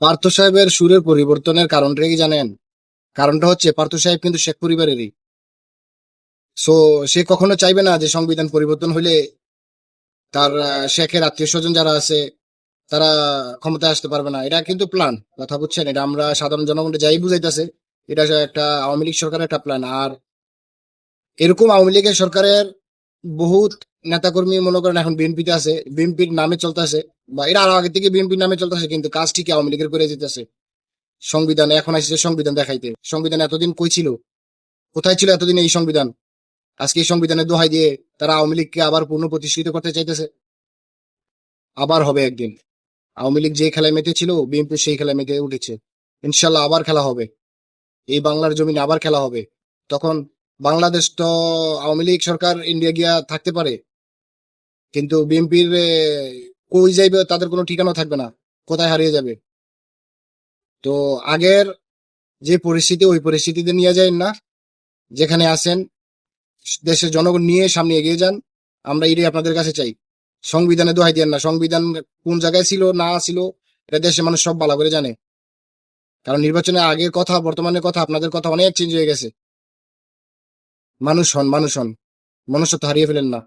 পার্থ সাহেবের সুরের পরিবর্তনের কারণটা কি জানেন? কারণটা হচ্ছে পার্থ সাহেব কিন্তু শেখ পরিবারেরই। সো সে কখনো চাইবে না যে সংবিধান পরিবর্তন হইলে তার শেখের আত্মীয় স্বজন যারা আছে তারা ক্ষমতায় আসতে পারবে না। এটা কিন্তু প্ল্যান, কথা বুঝছেন? এটা আমরা সাধারণ জনগণকে যাই বুঝাইতেছে, এটা যে একটা আওয়ামী লীগ সরকারের একটা প্ল্যান। আর এরকম আওয়ামী লীগের সরকারের বহুত নেতাকর্মী মনে করেন এখন বিএনপিতে আছে, বিএনপির নামে চলতেছে, বা এটা আরো আগে থেকে বিএনপির নামে চলতেছে, কিন্তু কাজ ঠিকই আওয়ামী লীগের করে যেতেছে। সংবিধান এখন আসছে সংবিধান দেখাইতে। সংবিধান এতদিন কই ছিল? কোথায় ছিল এতদিন এই সংবিধান? আজকে এই সংবিধানের দোহাই দিয়ে তারা আওয়ামী লীগকে আবার পুনঃপ্রতিষ্ঠিত করতে চাইতেছে। আবার হবে একদিন। আওয়ামী লীগ যে খেলায় মেতে ছিল, বিএনপি সেই খেলায় মেতে উঠেছে। ইনশাল্লাহ আবার খেলা হবে, এই বাংলার জমিনে আবার খেলা হবে। তখন বাংলাদেশ তো আওয়ামী লীগ সরকার ইন্ডিয়া গিয়া থাকতে পারে, কিন্তু বিএনপির কই যাইবে তাদের কোনো ঠিকানা থাকবে না, কোথায় হারিয়ে যাবে। তো আগের যে পরিস্থিতি, ওই পরিস্থিতিতে নিয়ে যায় না, যেখানে আছেন দেশের জনগণ নিয়ে সামনে এগিয়ে যান। আমরা এটাই আপনাদের কাছে চাই। সংবিধানে দোহাই দেন না। সংবিধান কোন জায়গায় ছিল না ছিল এটা দেশের মানুষ সব ভালো করে জানে। কারণ নির্বাচনের আগের কথা বর্তমানের কথা আপনাদের কথা অনেক চেঞ্জ হয়ে গেছে। মানুষ হন, মানুষ হন, মনুষ্যত্ব হারিয়ে ফেলেন না।